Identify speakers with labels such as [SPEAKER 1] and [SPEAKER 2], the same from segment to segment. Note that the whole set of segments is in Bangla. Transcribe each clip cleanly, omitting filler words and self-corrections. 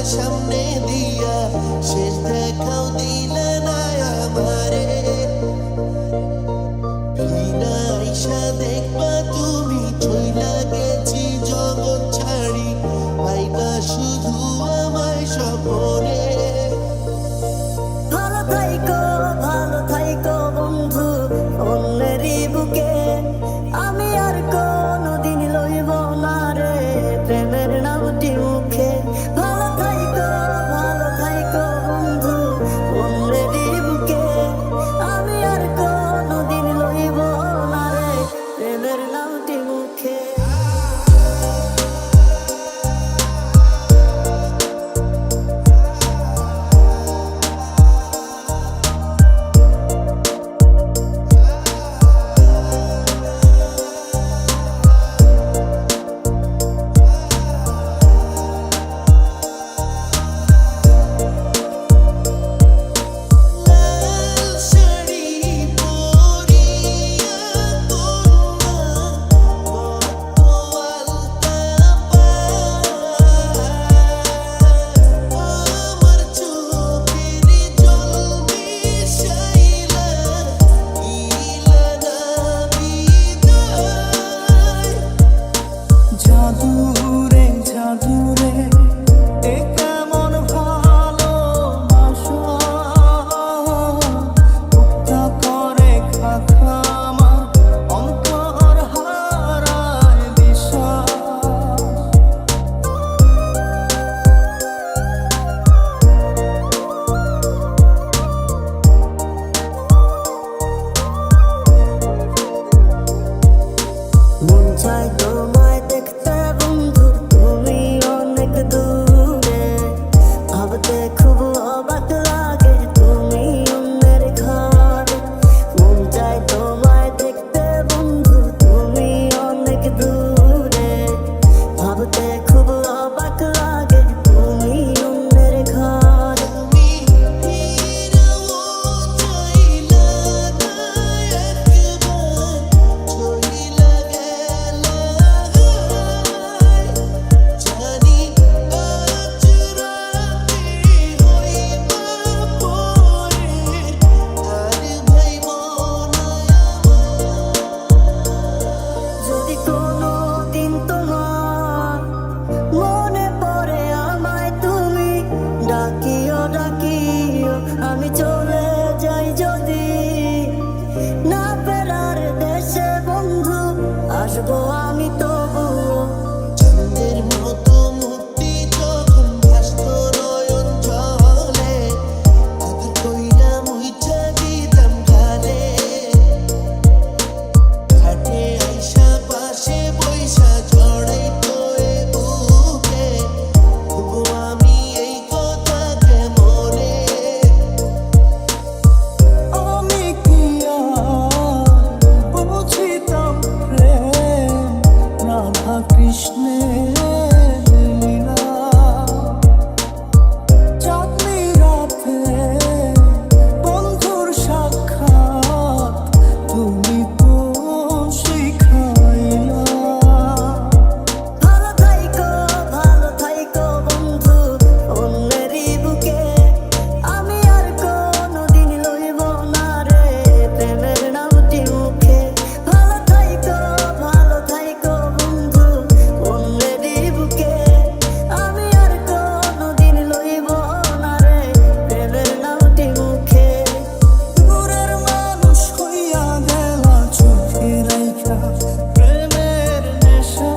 [SPEAKER 1] সামনে দিয়া শেষ দেখাও দিলে না আমারে ফিরা আইসা দেখবা তুমি চইলা গেছি জগৎ ছাড়ি পাইবা শুধু আমায় স্বপনে
[SPEAKER 2] ভালো থাইকো বন্ধু অন্যেরই বুকে আমি আর কোনদিন লইব না রে প্রেমের নামটি মুখে ভালো থাইকো বন্ধু অন্যেরই বুকে আমি আর কোনদিন লইব না রে প্রেমের নামটি মুখে তোমায় দেখতে বন্ধু তুমি অনেক দূরে ভাবতে খুব অবাক লাগে তুমি অন্যের ঘরে মন চায় তোমায় দেখতে বন্ধু তুমি অনেক দূরে ভাবতে খুব অবাক লাগে তুমি অন্যের ঘরে আমি চলে যাই যদি না ফেরার দেশে বন্ধু আসবো আমি তবুও
[SPEAKER 1] চাঁদের মতো মুক্তি যখন ভাসত নয়ন জলে আদর কইরা মুইচা দিতাম গালে ঘাটে আইসা পাশে বইসা জড়াইতো এ বুকে তবু আমি এই কথা কেমনে
[SPEAKER 3] আমি কি আর বুঝিতাম প্রেম রাধা কৃষ্ণের লীলা চাঁদনি রাতে বন্ধুর সাক্ষাৎ তুমি তো শিখাইলা
[SPEAKER 2] ভালো থাইকো বন্ধু অন্যেরই বুকে আমি আর কোনদিন লইব না রে প্রেমের নামটি মুখে ভালো থাইকো বন্ধু অন্যেরই বুকে আমি আর কোনদিন লইব না রে প্রেমের নামটি মুখে
[SPEAKER 3] দূরের মানুষ হইয়া গেলা চোখে রাইখা প্রেমের নেশা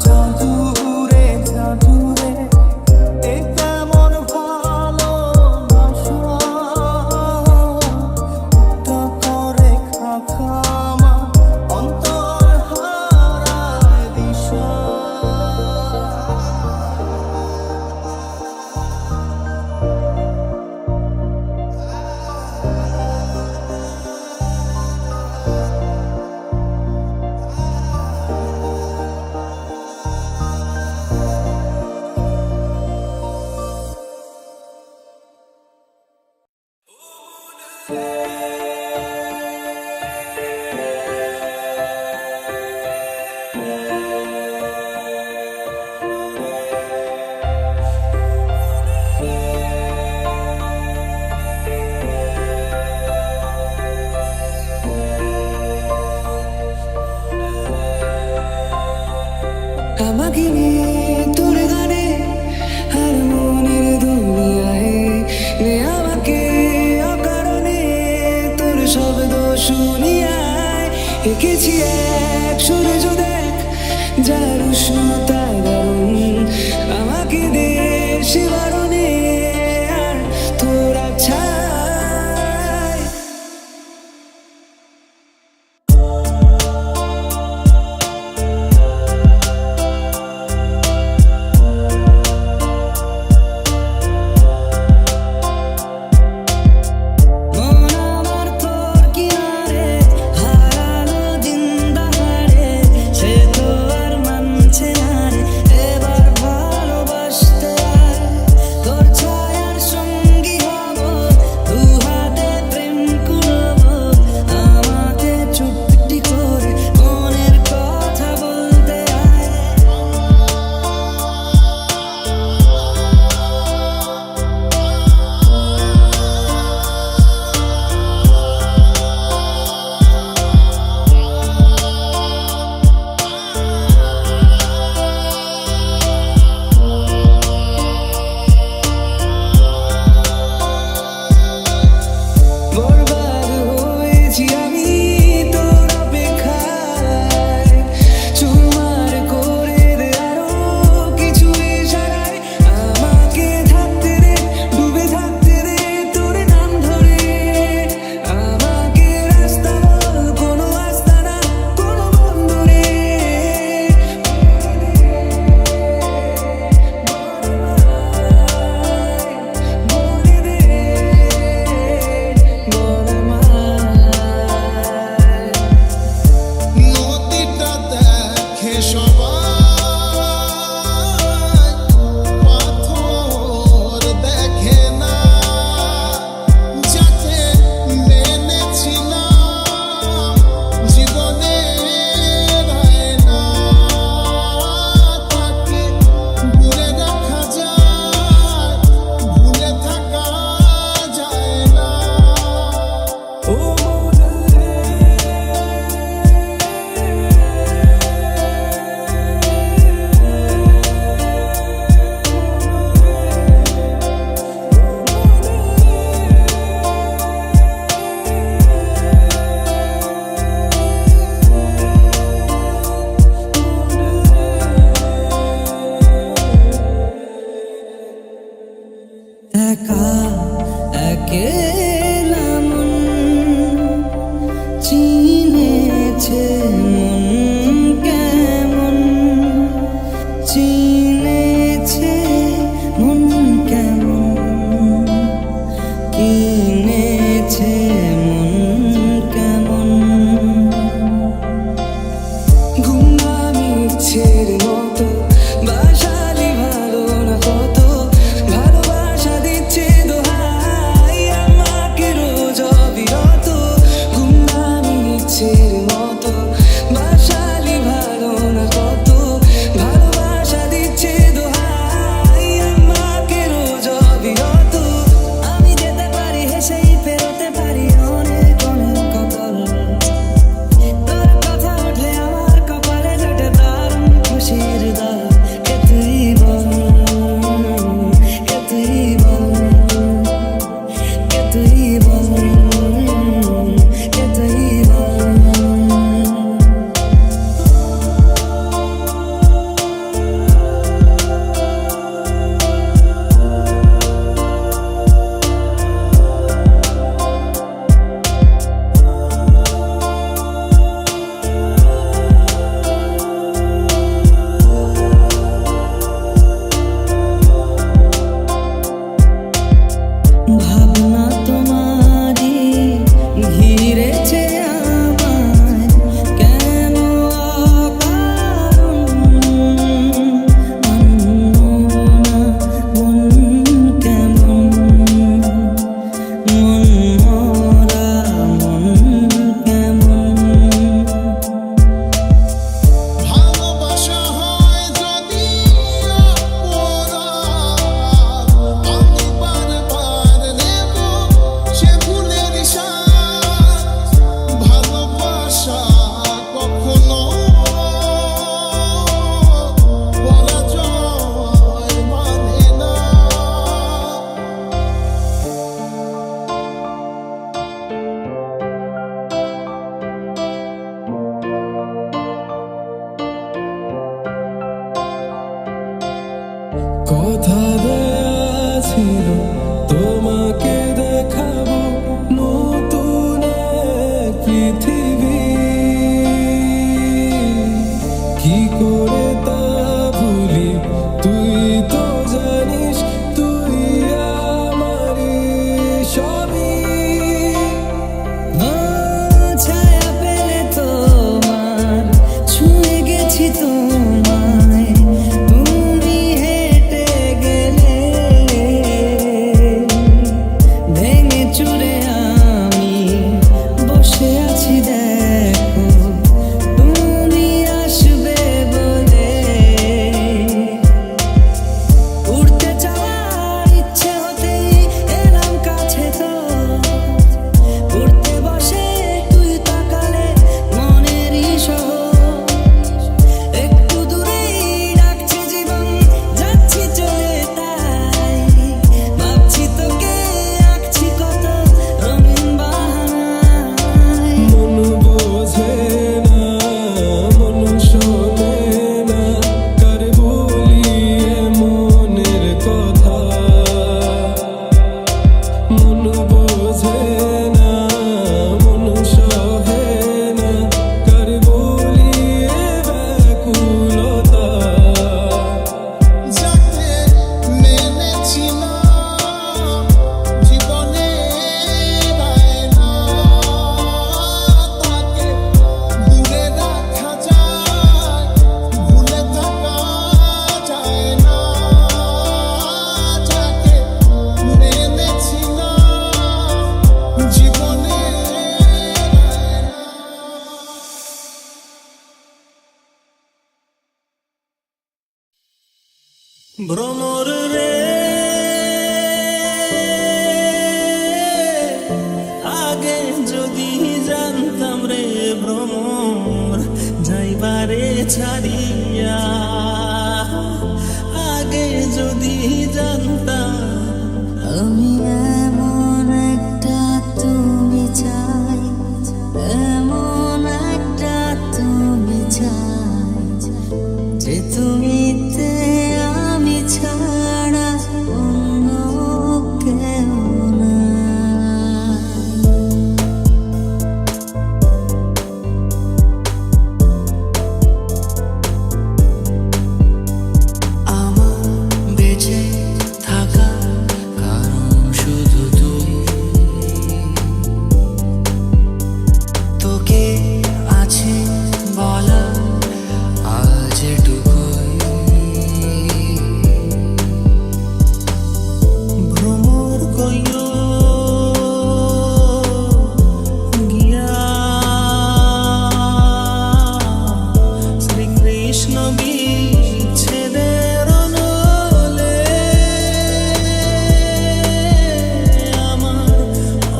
[SPEAKER 3] জাদুরে এ কেমন ভালোবাসা বুকটা করে খামা অন্তর হারায় দিশা আমাকে নিয়ে তোর গানে আর মনের দুনিয়ায় নে আমাকে অকারণে তোর শব্দ শুনিয়ায় এঁকেছি এক সূর্য দেখ যার উষ্ণতা দারুণ আমাকে দে শিবরণে আর তোর আচ্ছায় মন আমার তোর কিনারে হারালো দিন দাহারে সে তো আর মানছে না রে এবার ভালোবাসতে আয় তোর ছায়ার সঙ্গী হব দু হাতে প্রেম করব আমাকে চুপটি করে মনের কথা বলতে আয় বরবাদ হয়েছি আমি তোর অপেক্ষায় চুরমার করে দে আরো কিছু ইশারায় আমাকে থাকতে দে ডুবে থাকতে দে তোর নাম ধরে আমাকে রাস্তা বল কোনো আস্তানা কোনো বন্ধুরে বলে দে
[SPEAKER 1] নদীটা দেখে সবাই পাথর দেখে না যাকে মেনেছিলাম জীবনে না তাকে ভুলে রাখা যায় ভুলে থাকা যায় না
[SPEAKER 3] ও একা একেলা মন চিনেছে মন কেমন চিনেছে মন কেমন কিনেছে মন কেমন ঘুমামি ইচ্ছের মতো বাসালি ভালো না কত ভালোবাসা দিচ্ছে দোহাই আমার
[SPEAKER 1] ভ্রমর রে আগে যদি জানতাম রে ভ্রমর যাইবারে ছাড়িয়া, আগে যদি জানতাম
[SPEAKER 2] আমি এমন একটা তুমি চাই, এমন একটা তুমি চাই, যে তুমিতে আমি ছাড়া অন্য কেউ নাই।
[SPEAKER 3] আমার বেঁচে থাকা কারণ শুধু তুই, তোকে আছে বলা আজ এটুকুই।
[SPEAKER 1] ভ্রমর কইও গিয়া শ্রীকৃষ্ণ বিচ্ছেদের অনলে, আমার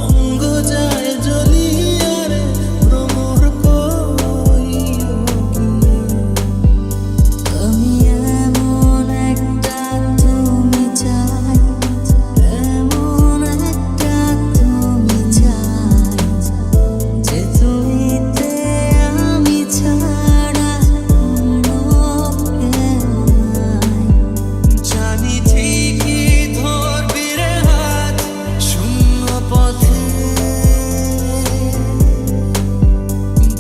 [SPEAKER 1] অঙ্গ যায় জ্বলিয়া রে ভ্রমর কইও
[SPEAKER 2] আমি এমন একটা তুমি চাই, এমন একটা তুমি চাই, যে তুমিতে আমি ছাড়া অন্য কেউ নাই।
[SPEAKER 3] জানি ঠিকই ধরবি রে হাত শূন্য পথে,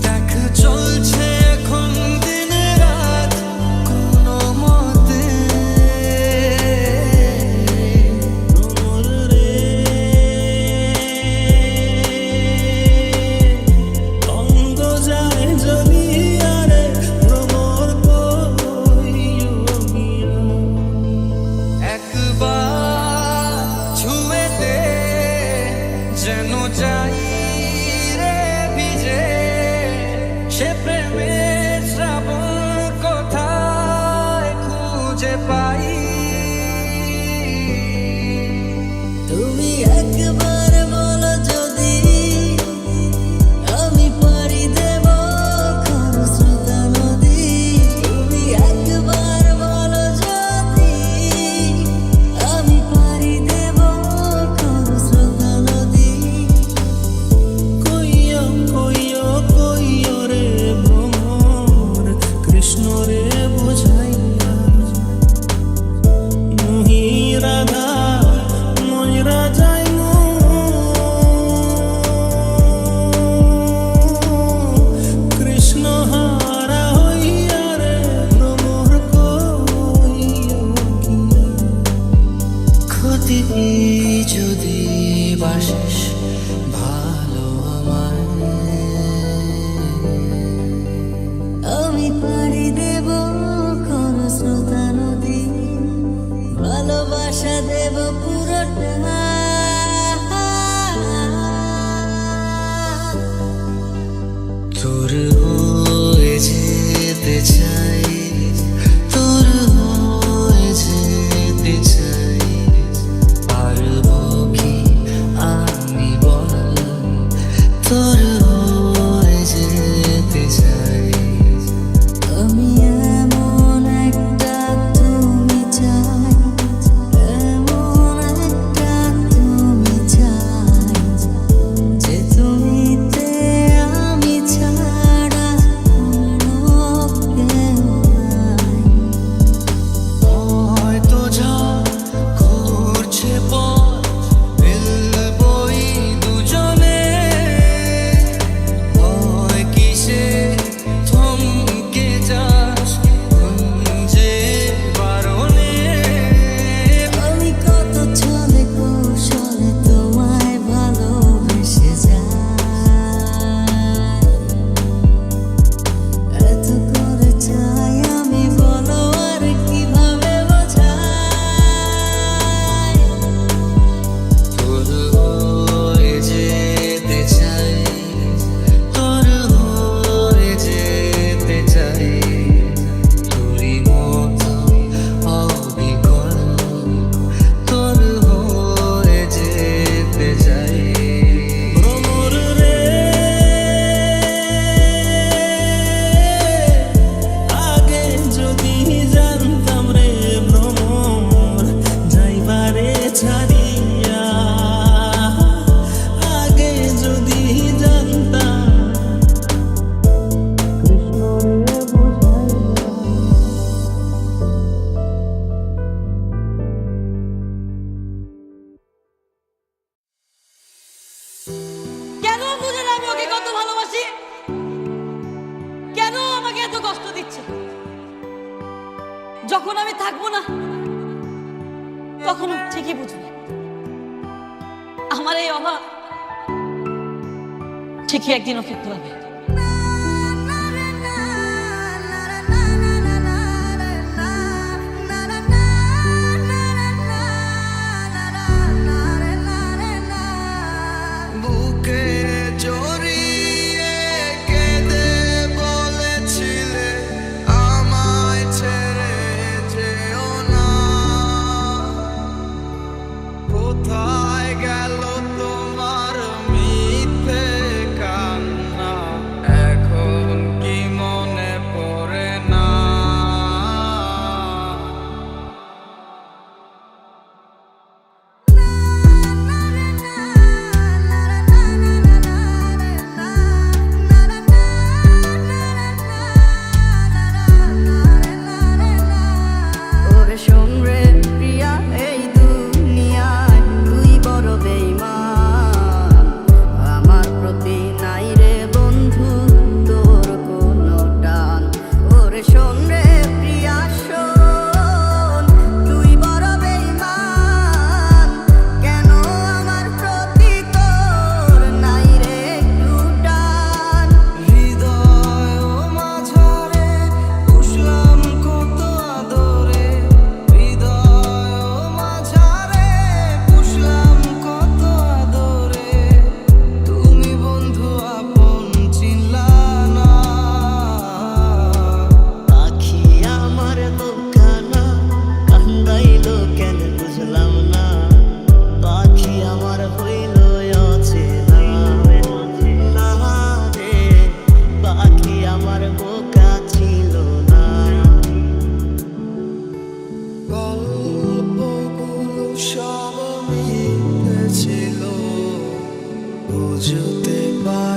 [SPEAKER 3] দেখ চলছে এখন দিন রাত কোনো মতে।
[SPEAKER 1] ভ্রমর রে অঙ্গ যায় জ্বলিয়া রে ভ্রমর কইও গিয়া।
[SPEAKER 3] একবার ছুঁয়েতে যেন যাই রে ভিজে, সে প্রেমের শ্রাবণ কোথায় খুঁজে পাই।
[SPEAKER 2] তুমি একবার বলো যদি আমি পাড়ি দেব খরস্রোতা নদী, তুমি একবার বলো যদি আমি পাড়ি দেব খরস্রোতা নদী।
[SPEAKER 1] কইও কইও কইও রে ভ্রমর কৃষ্ণ রে বুঝাইয়া, মুহি রাধা ময়রা যাইমু কৃষ্ণ হারা হইয়া রে ভ্রমর কইও গিয়া।
[SPEAKER 3] ক্ষতি যদি বাসিস ভালো আমায়,
[SPEAKER 2] আমি পাড়ি দেব খরস্রোতা নদী, ভালোবাসা দেব পুরোটা।
[SPEAKER 3] তোর হয়ে যেতে চাই, তোর হয়ে যেতে চাই, পারবো কি আমি
[SPEAKER 4] ভালোবাসি, কেন আমাকে এত কষ্ট দিচ্ছে? যখন আমি থাকবো না তখন ঠিকই বুঝবে আমার এই অভাব ঠিকই একদিন ওকে ফুরাবে।
[SPEAKER 3] বুকে জড়িয়ে কেঁদে বলেছিলে আমায় ছেড়ে যেও না। কোথায় গেল তোমার মিথ্যে কান্না? এখন কি মনে পড়ে না?
[SPEAKER 2] ওরে শোন রে প্রিয়া, এই দুনিয়ায় তুই বড় বেঈমান। আমার প্রতি নাই রে বন্ধু তোর কোনো টান। ওরে শোন রে প্রিয়া শোন, তুই বড় বেঈমান। কেন আমার প্রতি তোর নাই রে একটু টান?
[SPEAKER 3] হৃদয় মাঝারে পুষলাম কত আদরে, হৃদয় মাঝারে পুষলাম কত আদরে। তুমি বন্ধু আপন চিনলা না।
[SPEAKER 2] পাখি আমার বোকানা কান্দাইলো কেন বুঝলাম না। পাখি আমার হইল অচেনা না রে, পাখি আমার বোকা ছিল না।
[SPEAKER 3] গল্পগুলো সব মিথ্যে ছিল, বুঝতে পার